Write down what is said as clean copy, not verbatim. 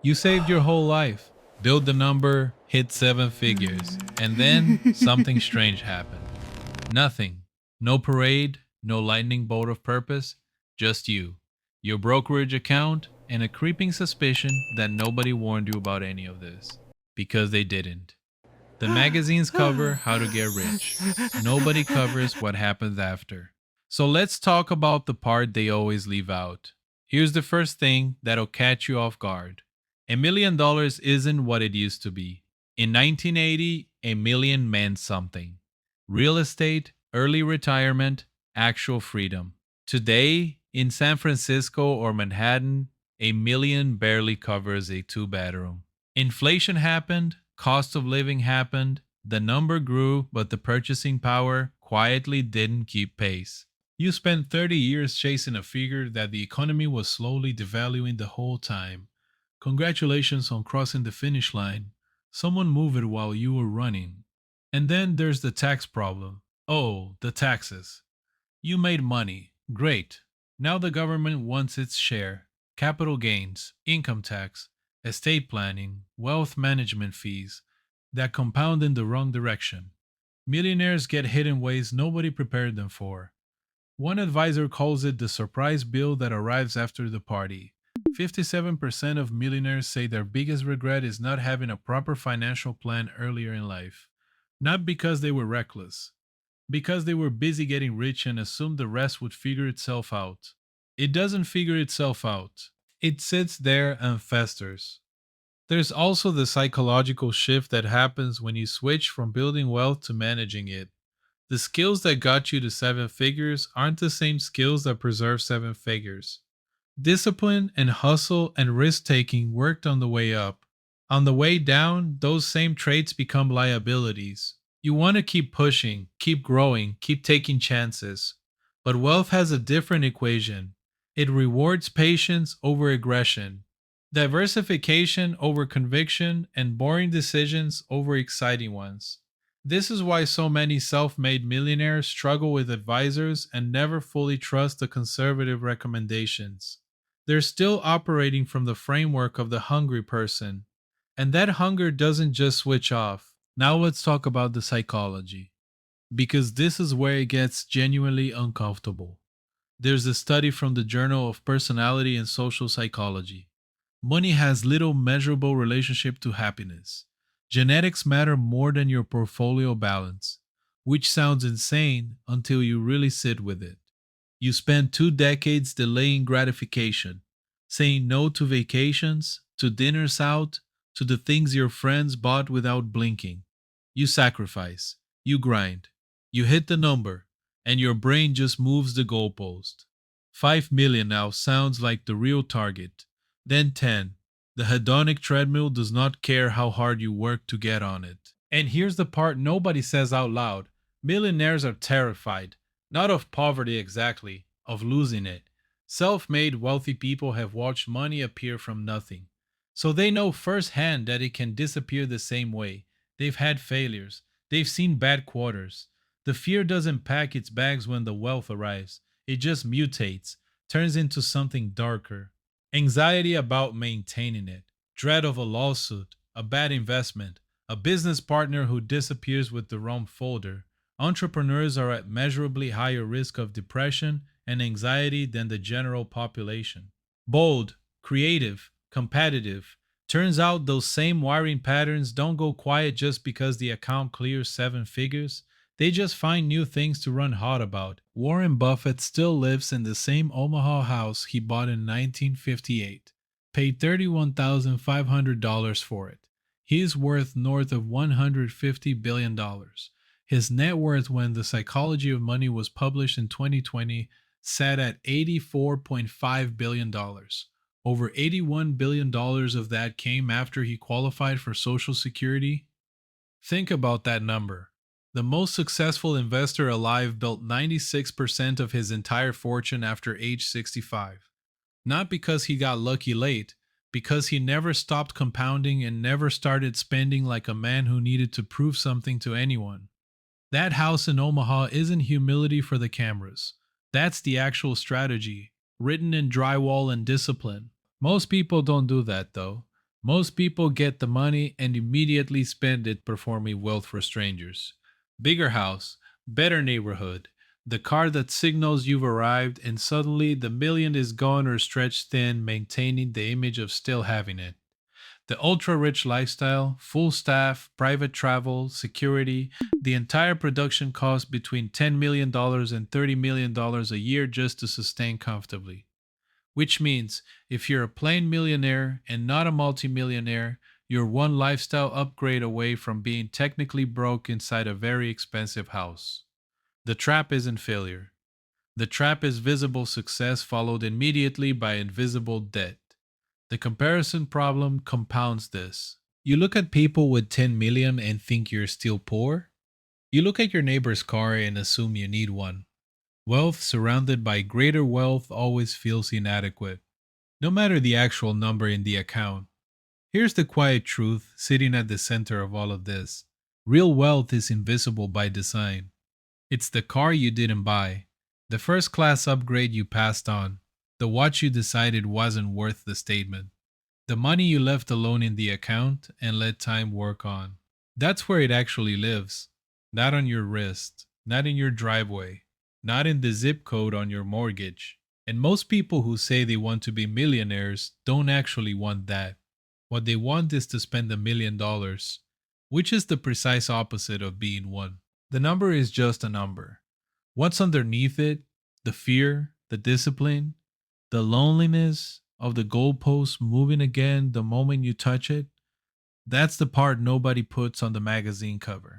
You saved your whole life, built the number, hit seven figures, and then something strange happened. Nothing. No parade, no lightning bolt of purpose, just you, your brokerage account, and a creeping suspicion that nobody warned you about any of this. Because they didn't. The magazines cover how to get rich. Nobody covers what happens after. So let's talk about the part they always leave out. Here's the first thing that'll catch you off guard. $1 million isn't what it used to be. In 1980, a million meant something. Real estate, early retirement, actual freedom. Today, in San Francisco or Manhattan, a million barely covers a two-bedroom. Inflation happened, cost of living happened, the number grew, but the purchasing power quietly didn't keep pace. You spent 30 years chasing a figure that the economy was slowly devaluing the whole time. Congratulations on crossing the finish line. Someone moved it while you were running. And then there's the tax problem. Oh, the taxes. You made money. Great. Now the government wants its share. Capital gains, income tax, estate planning, wealth management fees that compound in the wrong direction. Millionaires get hit in ways nobody prepared them for. One advisor calls it the surprise bill that arrives after the party. 57% of millionaires say their biggest regret is not having a proper financial plan earlier in life. Not because they were reckless, because they were busy getting rich and assumed the rest would figure itself out. It doesn't figure itself out. It sits there and festers. There's also the psychological shift that happens when you switch from building wealth to managing it. The skills that got you to seven figures aren't the same skills that preserve seven figures. Discipline and hustle and risk taking worked on the way up. On the way down, those same traits become liabilities. You want to keep pushing, keep growing, keep taking chances. But wealth has a different equation. It rewards patience over aggression, diversification over conviction, and boring decisions over exciting ones. This is why so many self made millionaires struggle with advisors and never fully trust the conservative recommendations. They're still operating from the framework of the hungry person. And that hunger doesn't just switch off. Now let's talk about the psychology. Because this is where it gets genuinely uncomfortable. There's a study from the Journal of Personality and Social Psychology. Money has little measurable relationship to happiness. Genetics matter more than your portfolio balance, which sounds insane until you really sit with it. You spend 2 decades delaying gratification, saying no to vacations, to dinners out, to the things your friends bought without blinking. You sacrifice, you grind, you hit the number, and your brain just moves the goalpost. 5 million now sounds like the real target. Then 10. The hedonic treadmill does not care how hard you work to get on it. And here's the part nobody says out loud. Millionaires are terrified, not of poverty exactly, of losing it. Self made wealthy people have watched money appear from nothing. So they know firsthand that it can disappear the same way. They've had failures, they've seen bad quarters. The fear doesn't pack its bags when the wealth arrives, it just mutates, turns into something darker. Anxiety about maintaining it, dread of a lawsuit, a bad investment, a business partner who disappears with the wrong folder. Entrepreneurs are at measurably higher risk of depression and anxiety than the general population. Bold, creative, competitive. Turns out those same wiring patterns don't go quiet just because the account clears seven figures. They just find new things to run hot about. Warren Buffett still lives in the same Omaha house he bought in 1958. Paid $31,500 for it. He's worth north of $150 billion. His net worth when The Psychology of Money was published in 2020 sat at $84.5 billion. Over $81 billion of that came after he qualified for Social Security. Think about that number. The most successful investor alive built 96% of his entire fortune after age 65. Not because he got lucky late, because he never stopped compounding and never started spending like a man who needed to prove something to anyone. That house in Omaha isn't humility for the cameras. That's the actual strategy, written in drywall and discipline. Most people don't do that though. Most people get the money and immediately spend it performing wealth for strangers. Bigger house, better neighborhood, the car that signals you've arrived, and suddenly the million is gone or stretched thin, maintaining the image of still having it. The ultra rich lifestyle, full staff, private travel, security, the entire production costs between $10 million and $30 million a year just to sustain comfortably. Which means if you're a plain millionaire and not a multimillionaire, you're one lifestyle upgrade away from being technically broke inside a very expensive house. The trap isn't failure. The trap is visible success followed immediately by invisible debt. The comparison problem compounds this. You look at people with 10 million and think you're still poor. You look at your neighbor's car and assume you need one. Wealth surrounded by greater wealth always feels inadequate, no matter the actual number in the account. Here's the quiet truth sitting at the center of all of this: real wealth is invisible by design. It's the car you didn't buy, the first class upgrade you passed on, the watch you decided wasn't worth the statement, the money you left alone in the account and let time work on. That's where it actually lives. Not on your wrist, not in your driveway, not in the zip code on your mortgage. And most people who say they want to be millionaires don't actually want that. What they want is to spend $1 million, which is the precise opposite of being one. The number is just a number. What's underneath it? The fear, the discipline, the loneliness of the goalpost moving again the moment you touch it. That's the part nobody puts on the magazine cover.